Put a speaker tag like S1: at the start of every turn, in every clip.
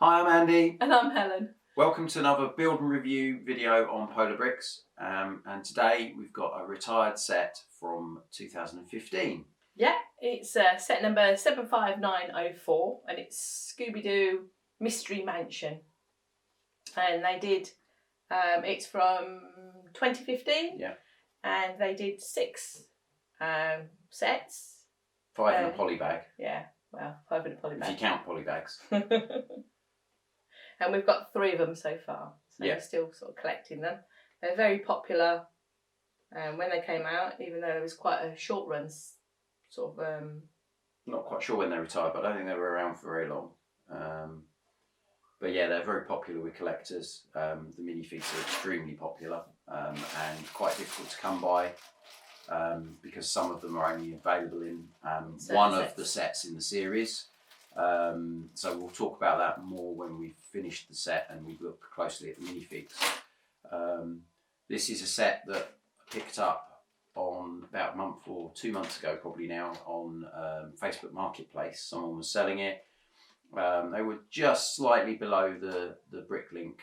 S1: Hi, I'm Andy.
S2: And I'm Helen.
S1: Welcome to another build and review video on Polar Bricks. And today we've got a retired set from 2015.
S2: Yeah, it's set number 75904 and it's Scooby-Doo Mystery Mansion. And they did, it's from 2015.
S1: Yeah.
S2: And they did 6 sets.
S1: 5 in a poly bag.
S2: Yeah, well, 5 in a poly bag.
S1: If you count poly bags.
S2: And we've got 3 of them so far. So we're still sort of collecting them. They're very popular when they came out, even though it was quite a short run sort of...
S1: Not quite sure when they retired, but I don't think they were around for very long. But yeah, they're very popular with collectors. The minifigs are extremely popular and quite difficult to come by because some of them are only available in one of the sets in the series. So we'll talk about that more when we've finished the set and we look closely at the minifigs. This is a set that I picked up on about a month or 2 months ago probably now on Facebook Marketplace. Someone was selling it. They were just slightly below the Bricklink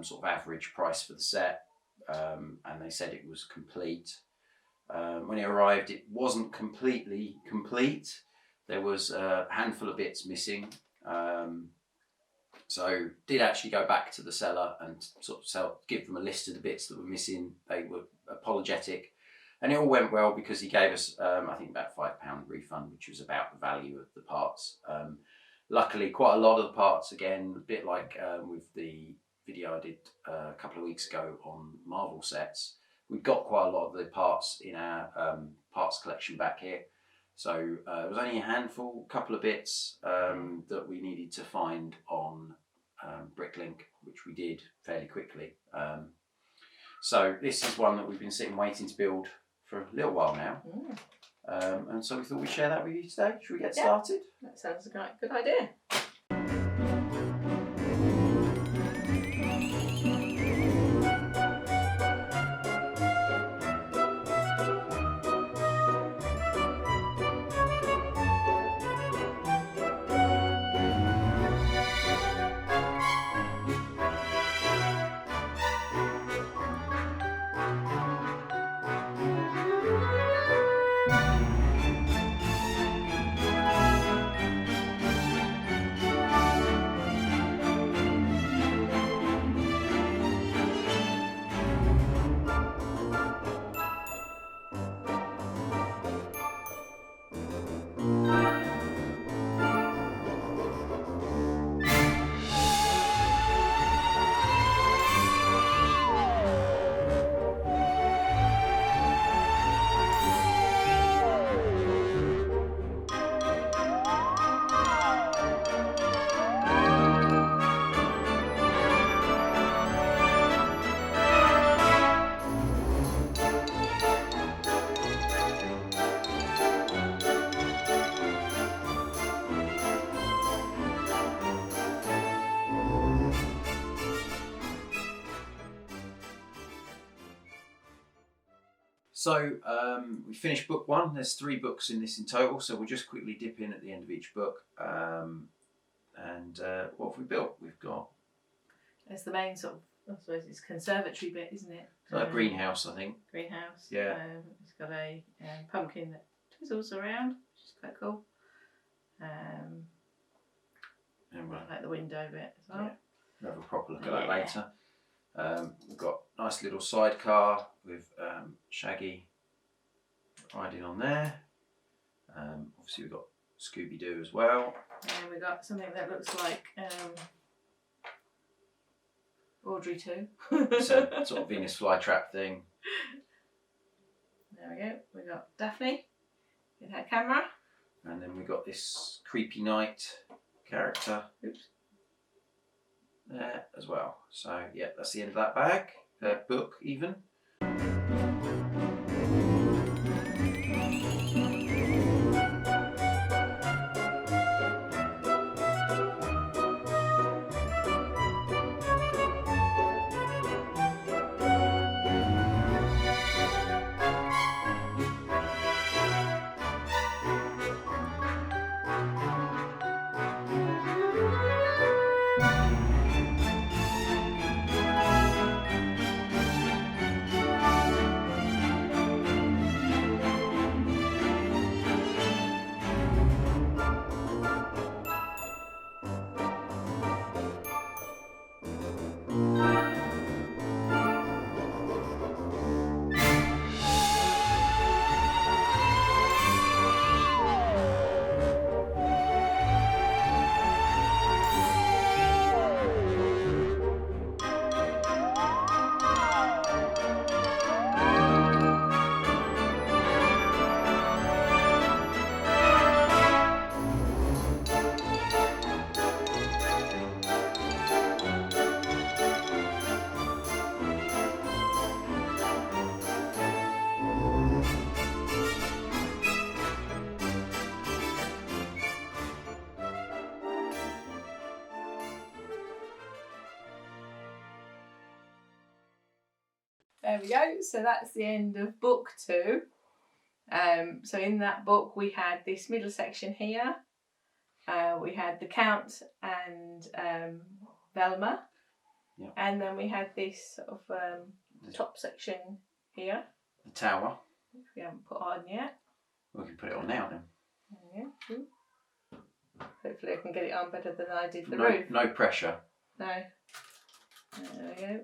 S1: sort of average price for the set, and they said it was complete. When it arrived, it wasn't completely complete. There was a handful of bits missing, so did actually go back to the seller and sort of give them a list of the bits that were missing. They were apologetic, and it all went well because he gave us, I think, about £5 refund, which was about the value of the parts. Luckily, quite a lot of the parts, again, a bit like with the video I did a couple of weeks ago on Marvel sets, we've got quite a lot of the parts in our parts collection back here. So it was only a handful, couple of bits that we needed to find on Bricklink, which we did fairly quickly. So this is one that we've been sitting waiting to build for a little while now. And so we thought we'd share that with you today. Should we get started?
S2: That sounds like a good idea.
S1: So we finished book 1. There's 3 books in this in total, so we'll just quickly dip in at the end of each book. And what have we built? We've got...
S2: It's the main sort of, I suppose it's conservatory bit, isn't it?
S1: A greenhouse, I think.
S2: Greenhouse.
S1: Yeah.
S2: It's got a pumpkin that twizzles around, which is quite cool.
S1: And
S2: I like the window bit as well.
S1: Yeah. We'll have a proper look at that later. We've got a nice little sidecar with Shaggy riding on there. Obviously we've got Scooby-Doo as well.
S2: And we've got something that looks like Audrey too.
S1: It's a sort of Venus flytrap thing.
S2: There we go. We've got Daphne with her camera.
S1: And then we've got this creepy knight character.
S2: Oops.
S1: There as well. So yeah, that's the end of that bag. Book even.
S2: There we go. So that's the end of book 2. So in that book we had this middle section here. We had the Count and Velma.
S1: Yep.
S2: And then we had this sort of top section here.
S1: The tower.
S2: Which we haven't put on yet.
S1: We can put it on now then.
S2: Yeah. Hopefully I can get it on better than I did the roof.
S1: No pressure.
S2: No. There we go.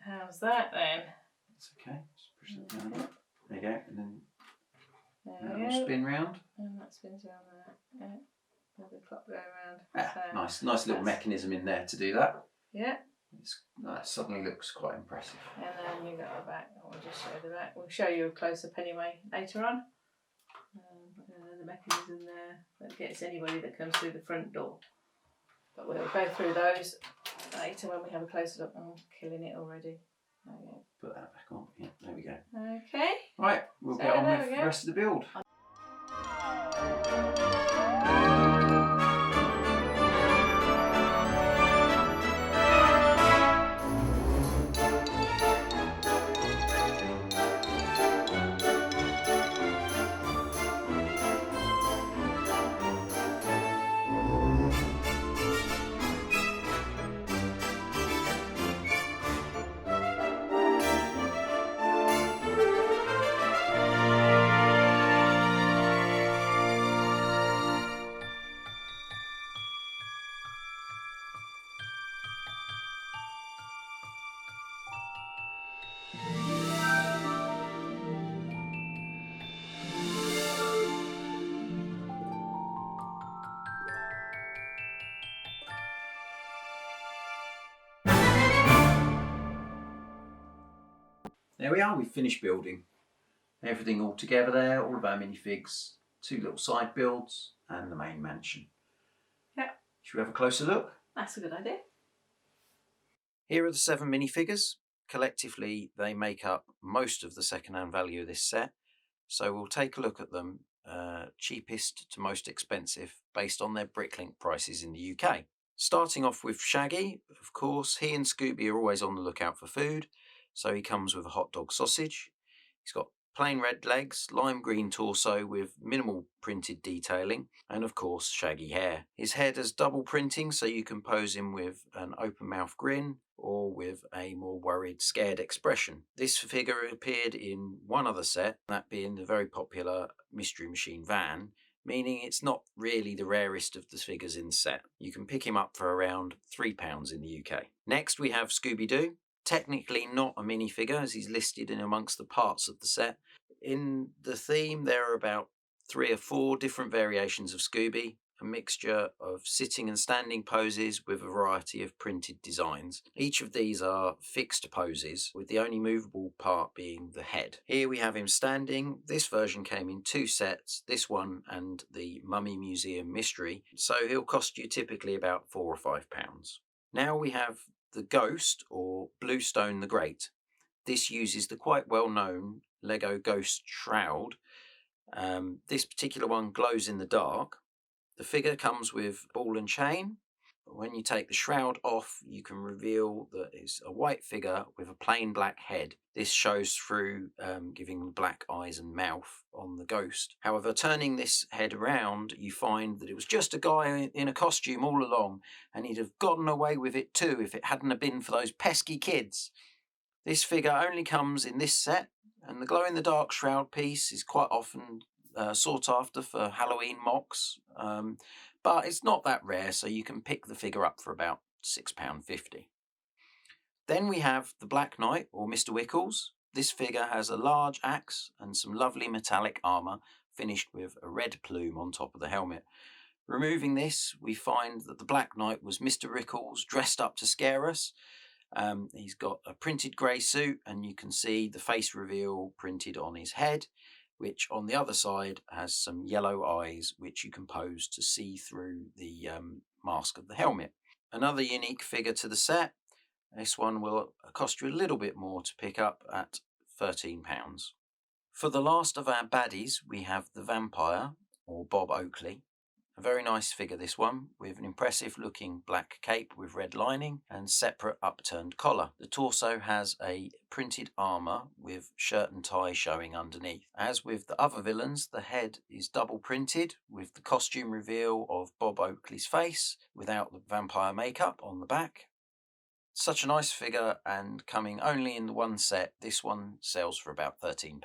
S2: How's that then?
S1: That's okay. Just push it down a bit. There you go. And then
S2: there
S1: that will spin round.
S2: And that spins around there. Yeah. With the clock going around. So
S1: nice little mechanism in there to do that.
S2: Yeah.
S1: That suddenly looks quite impressive.
S2: And then you got the back. We'll just show the back. We'll show you a close up anyway later on. The mechanism there that gets anybody that comes through the front door. But we'll go through those later when we have a closer look. I'm killing it already. There we go.
S1: Put that back on. Yeah, there we go.
S2: Okay.
S1: Right, we'll get on with the rest of the build. There we are, we've finished building. Everything all together there, all of our minifigs, 2 little side builds and the main mansion.
S2: Yep.
S1: Should we have a closer look?
S2: That's a good idea.
S1: Here are the 7 minifigures. Collectively, they make up most of the second-hand value of this set. So we'll take a look at them, cheapest to most expensive, based on their Bricklink prices in the UK. Starting off with Shaggy, of course, he and Scooby are always on the lookout for food. So he comes with a hot dog sausage. He's got plain red legs, lime green torso with minimal printed detailing, and of course shaggy hair. His head has double printing, so you can pose him with an open mouth grin or with a more worried, scared expression. This figure appeared in one other set, that being the very popular Mystery Machine van, meaning it's not really the rarest of the figures in the set. You can pick him up for around £3 in the UK. Next we have Scooby-Doo. Technically not a minifigure, as he's listed in amongst the parts of the set. In the theme, there are about 3 or 4 different variations of Scooby, a mixture of sitting and standing poses with a variety of printed designs. Each of these are fixed poses, with the only movable part being the head. Here we have him standing. This version came in 2 sets, this one and the Mummy Museum Mystery, so he'll cost you typically about £4 or £5. Now we have the Ghost, or Bluestone the Great. This uses the quite well-known Lego Ghost Shroud. This particular one glows in the dark. The figure comes with ball and chain. When you take the shroud off, you can reveal that it's a white figure with a plain black head. This shows through, giving black eyes and mouth on the ghost. However, turning this head around, you find that it was just a guy in a costume all along, and he'd have gotten away with it too if it hadn't have been for those pesky kids. This figure only comes in this set, and the glow-in-the-dark shroud piece is quite often sought after for Halloween mocks, but it's not that rare, so you can pick the figure up for about £6.50. Then we have the Black Knight, or Mr. Wickles. This figure has a large axe and some lovely metallic armour finished with a red plume on top of the helmet. Removing this, we find that the Black Knight was Mr. Wickles dressed up to scare us. He's got a printed grey suit, and you can see the face reveal printed on his head, which on the other side has some yellow eyes which you can pose to see through the mask of the helmet. Another unique figure to the set. This one will cost you a little bit more to pick up at £13. For the last of our baddies, we have the Vampire, or Bob Oakley.
S3: A very nice figure, this one, with an impressive looking black cape with red lining and separate upturned collar. The torso has a printed armour with shirt and tie showing underneath. As with the other villains, the head is double printed with the costume reveal of Bob Oakley's face without the vampire makeup on the back. Such a nice figure, and coming only in the one set, this one sells for about £13.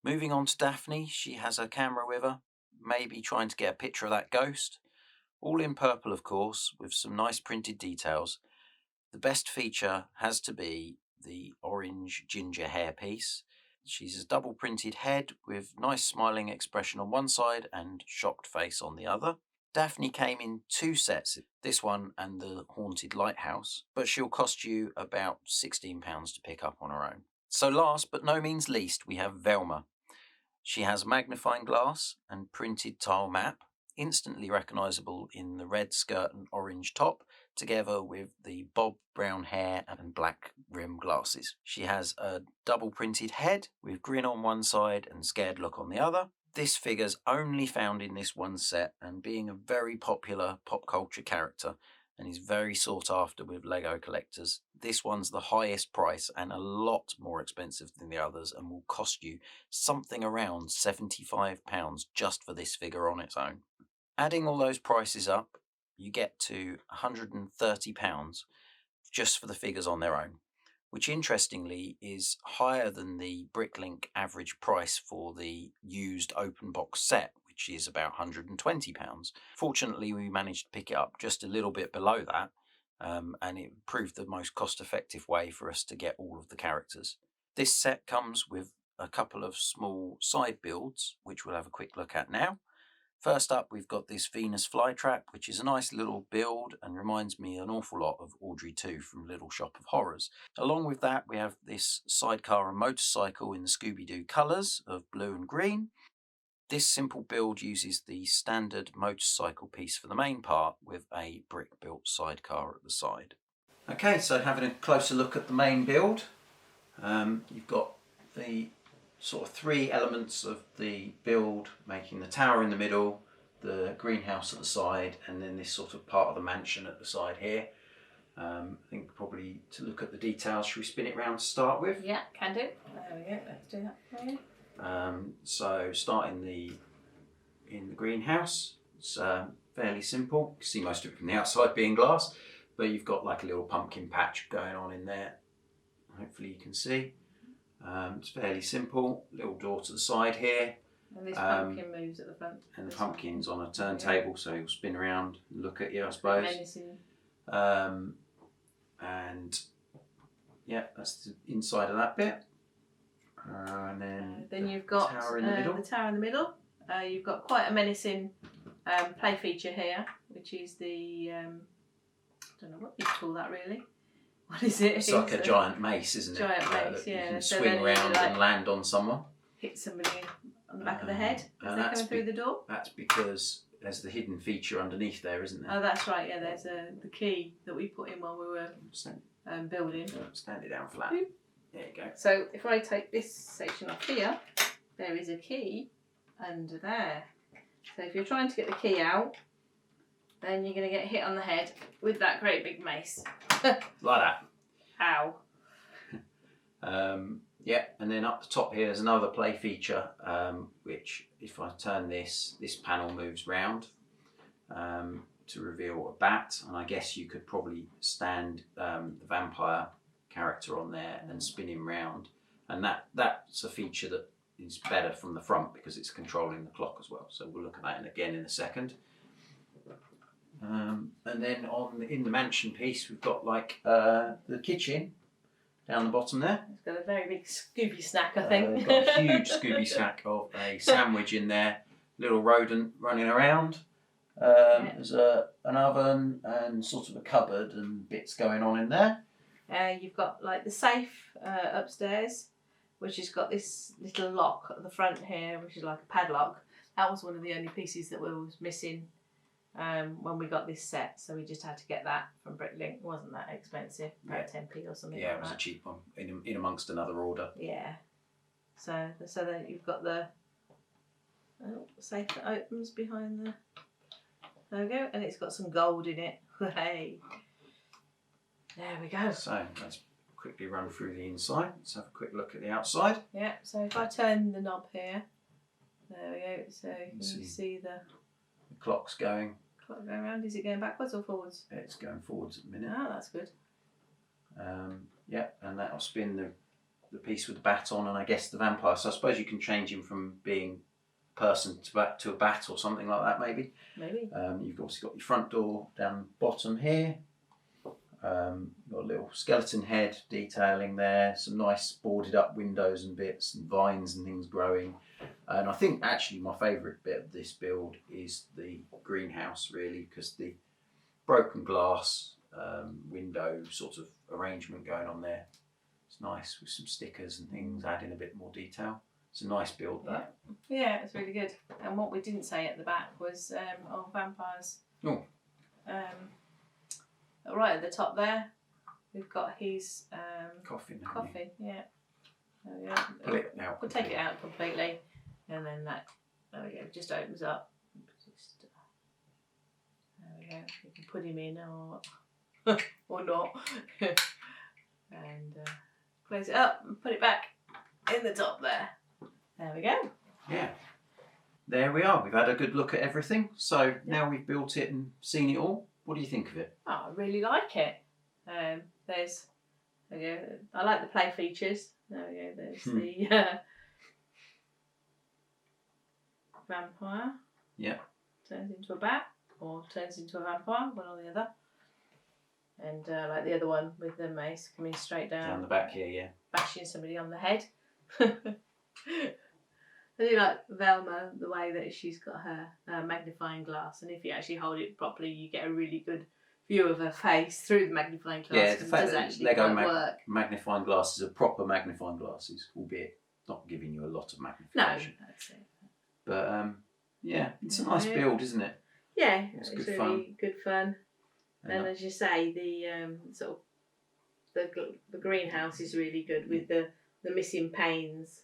S3: Moving on to Daphne, she has her camera with her, maybe trying to get a picture of that ghost. All in purple, of course, with some nice printed details. The best feature has to be the orange ginger hairpiece. She's a double printed head with nice smiling expression on one side and shocked face on the other. Daphne came in 2 sets, this one and the Haunted Lighthouse, but she'll cost you about £16 to pick up on her own. So last but no means least, we have Velma. She has magnifying glass and printed tile map, instantly recognisable in the red skirt and orange top, together with the bob brown hair and black rim glasses. She has a double printed head with grin on one side and scared look on the other. This figure's only found in this one set, and being a very popular pop culture character and is very sought after with Lego collectors, this one's the highest price and a lot more expensive than the others, and will cost you something around £75 just for this figure on its own. Adding all those prices up, you get to £130 just for the figures on their own, which interestingly is higher than the Bricklink average price for the used open box set, which is about £120. Fortunately, we managed to pick it up just a little bit below that, and it proved the most cost-effective way for us to get all of the characters. This set comes with a couple of small side builds, which we'll have a quick look at now. First up, we've got this Venus flytrap, which is a nice little build and reminds me an awful lot of Audrey 2 from Little Shop of Horrors. Along with that, we have this sidecar and motorcycle in the Scooby-Doo colours of blue and green. This simple build uses the standard motorcycle piece for the main part with a brick-built sidecar at the side. Okay, so having a closer look at the main build, you've got the sort of 3 elements of the build, making the tower in the middle, the greenhouse at the side, and then this sort of part of the mansion at the side here. I think probably to look at the details, should we spin it round to start with?
S2: Yeah, can do. There we go, let's do that for you.
S3: So starting in the greenhouse, it's fairly simple. You can see most of it from the outside being glass, but you've got like a little pumpkin patch going on in there. Hopefully you can see. It's fairly simple. Little door to the side here.
S2: And this pumpkin moves at the front.
S3: And the pumpkin's on a turntable, so he'll spin around and look at you, I suppose.
S2: Menacing.
S3: And yeah, that's the inside of that bit. And
S2: then you've got
S3: the tower in the middle.
S2: The tower in the middle. You've got quite a menacing play feature here, which is the I don't know what you call that really. What is it?
S3: It's like a giant mace, isn't it?
S2: Giant mace, yeah.
S3: You can
S2: So
S3: swing
S2: then you,
S3: around
S2: like,
S3: and land on someone.
S2: Hit somebody on the back of the head as they're
S3: that's
S2: coming through the door.
S3: That's because there's the hidden feature underneath there, isn't there?
S2: Oh, that's right. Yeah, there's the key that we put in while we were building.
S3: Stand it down flat.
S2: Boop.
S3: There you go.
S2: So if I take this section off here, there is a key under there. So if you're trying to get the key out, then you're going to get hit on the head with that great big mace.
S3: Like that.
S2: Ow.
S3: Yeah, and then up the top here there's another play feature, which if I turn this panel moves round to reveal a bat, and I guess you could probably stand the vampire character on there and spin him round, and that's a feature that is better from the front because it's controlling the clock as well, so we'll look at that again in a second. And then in the mansion piece we've got like the kitchen down the bottom there.
S2: It's got a very big Scooby snack, I think.
S3: We've got a huge Scooby snack of a sandwich in there, little rodent running around. There's an oven and sort of a cupboard and bits going on in there.
S2: You've got like the safe upstairs, which has got this little lock at the front here, which is like a padlock. That was one of the only pieces that was missing when we got this set, so we just had to get that from Bricklink. It wasn't that expensive, about 10p or something.
S3: Yeah,
S2: like
S3: it was
S2: that.
S3: a cheap one in amongst another order.
S2: Yeah. So then you've got the safe that opens behind the There we go, and it's got some gold in it. Hey, there we go.
S3: So let's quickly run through the inside. Let's have a quick look at the outside.
S2: Yeah, so if I turn the knob here, there we go. So you see the
S3: clock's going.
S2: Clock going around. Is it going backwards or forwards?
S3: It's going forwards at the minute.
S2: Oh, that's good.
S3: Yeah, and that'll spin the piece with the bat on, and I guess the vampire. So I suppose you can change him from being person to a bat or something like that, maybe.
S2: Maybe.
S3: You've obviously got your front door down bottom here. You've got a little skeleton head detailing there, some nice boarded up windows and bits and vines and things growing. And I think actually my favourite bit of this build is the greenhouse, really, because the broken glass window sort of arrangement going on there. It's nice with some stickers and things, adding a bit more detail. It's a nice build, that.
S2: Yeah, it's really good. And what we didn't say at the back was vampires.
S3: Oh.
S2: Right at the top there, we've got his
S3: Coffin.
S2: Yeah. There we go.
S3: Pull it out.
S2: We'll take it out completely, and then that. There we go. Just opens up. There we go. You can put him in or not, and close it up and put it back in the top there. There we go.
S3: Yeah. There we are. We've had a good look at everything. So now we've built it and seen it all. What do you think of it?
S2: Oh, I really like it. There we go. I like the play features. There we go. There's the vampire.
S3: Yeah.
S2: Turns into a bat or turns into a vampire, one or the other. And like the other one with the mace coming straight down
S3: the back here, yeah.
S2: Bashing somebody on the head. I do like Velma, the way that she's got her magnifying glass, and if you actually hold it properly, you get a really good view of her face through the magnifying glass.
S3: Yeah, the fact
S2: does
S3: that
S2: actually
S3: Lego
S2: work.
S3: magnifying glasses are proper magnifying glasses, albeit not giving you a lot of
S2: No,
S3: magnification.
S2: that's it.
S3: But yeah, it's a nice build, isn't it?
S2: Yeah,
S3: It's
S2: it's
S3: good
S2: really
S3: fun.
S2: good fun. And as you say, the sort of the greenhouse is really good with the missing panes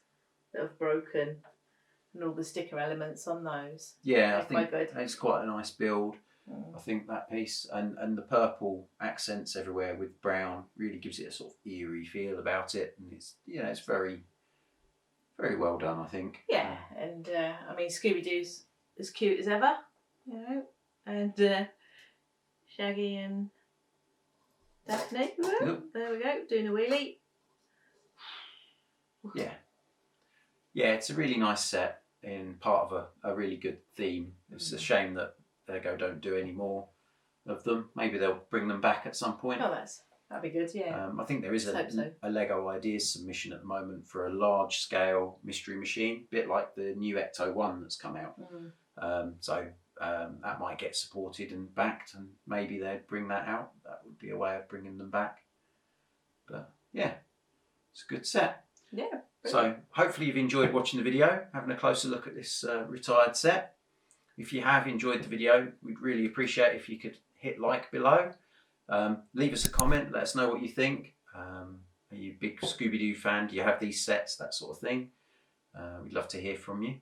S2: that have broken and all the sticker elements on those.
S3: Yeah,
S2: They're
S3: I think it's quite a nice build. I think that piece and the purple accents everywhere with brown really gives it a sort of eerie feel about it, and it's it's very, very well done, I think.
S2: Yeah, and I mean Scooby-Doo's as cute as ever, and Shaggy and Daphne, there we go, doing a wheelie.
S3: Yeah, it's a really nice set in part of a really good theme. It's a shame that Lego don't do any more of them. Maybe they'll bring them back at some point.
S2: Oh, that'd be good, yeah.
S3: I think there is a Lego Ideas submission at the moment for a large scale mystery machine, a bit like the new Ecto 1 that's come out. So that might get supported and backed, and maybe they'd bring that out. That would be a way of bringing them back. But yeah, it's a good set.
S2: Yeah.
S3: So hopefully you've enjoyed watching the video, having a closer look at this retired set. If you have enjoyed the video, we'd really appreciate if you could hit like below. Leave us a comment, let us know what you think. Are you a big Scooby-Doo fan? Do you have these sets? That sort of thing. We'd love to hear from you.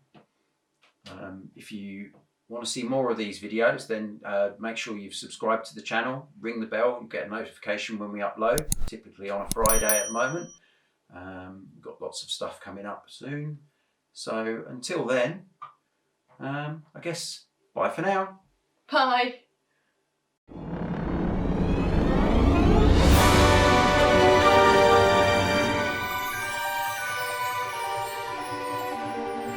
S3: If you want to see more of these videos, then make sure you've subscribed to the channel, ring the bell and get a notification when we upload, typically on a Friday at the moment. We've got lots of stuff coming up soon. So until then, I guess bye for now.
S2: Bye.